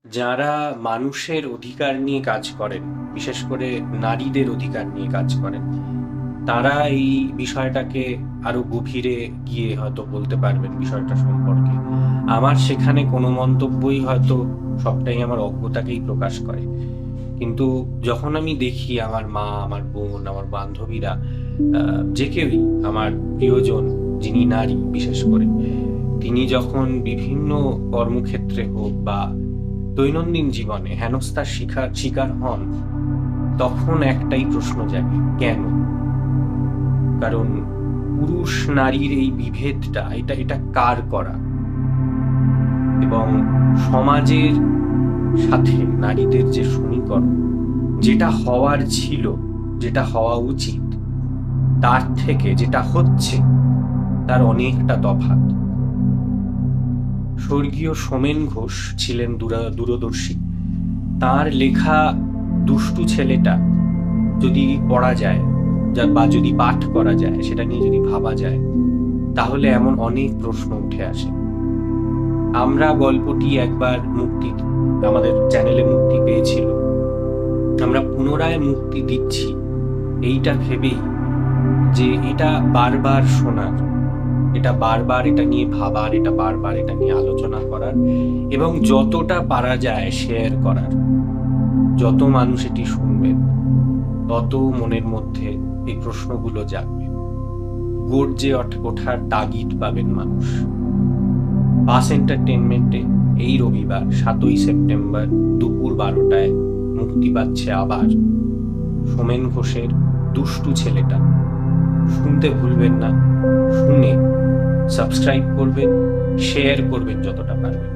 যারা মানুষের অধিকার নিয়ে কাজ করেন, বিশেষ করে নারীদের অধিকার নিয়ে কাজ করেন, তারা এই বিষয়টাকে আরো গভীরে গিয়ে হয়তো বলতে পারবেন বিষয়টা সম্পর্কে। আমার সেখানে কোনো মন্তব্যই হয়তো সবটাই আমার অজ্ঞতাকেই প্রকাশ করে। কিন্তু যখন আমি দেখি আমার মা, আমার বোন, আমার বান্ধবীরা, যে কেউই, আমার প্রিয়জন যিনি নারী বিশেষ করে, তিনি যখন বিভিন্ন কর্মক্ষেত্রে হোক বা দৈনন্দিন জীবনে হেনস্থার শিকার হন, তখন একটাই প্রশ্ন জাগে, কেন? কারণ পুরুষ নারীর এই বিভেদটা, এটা কার করা? এবং সমাজের সাথে নারীদের যে সমীকরণ, যেটা হওয়ার ছিল, যেটা হওয়া উচিত, তার থেকে যেটা হচ্ছে তার অনেকটা তফাৎ। স্বর্গীয় সোমেন ঘোষ ছিলেন দূরদর্শী। তার লেখা দুষ্টু ছেলেটা যদি পড়া যায়, বা যদি পাঠ করা যায়, সেটা নিয়ে যদি ভাবা যায়, তাহলে এমন অনেক প্রশ্ন উঠে আসে। আমরা গল্পটি একবার আমাদের চ্যানেলে মুক্তি পেয়েছিল, আমরা পুনরায় মুক্তি দিচ্ছি এইটা ভেবেই যে এটা বারবার শোনার, এটা বারবার এটা নিয়ে ভাবার, এটা বারবার এটা নিয়ে আলোচনা করার, এবং যতটা পারা যায় শেয়ার করার। যত মানুষ এটি শুনবেন, তত মনের মধ্যে এই প্রশ্নগুলো জাগবে, গর্জে ওঠার তাগিদ পাবেন মানুষ। পাস এন্টারটেনমেন্টে এই রবিবার 7ই সেপ্টেম্বর দুপুর 12টায় মুক্তি পাচ্ছে আবার সোমেন ঘোষের দুষ্টু ছেলেটা। শুনতে ভুলবেন না, শুনে সাবস্ক্রাইব করবেন, শেয়ার করবেন যতটা পারবেন।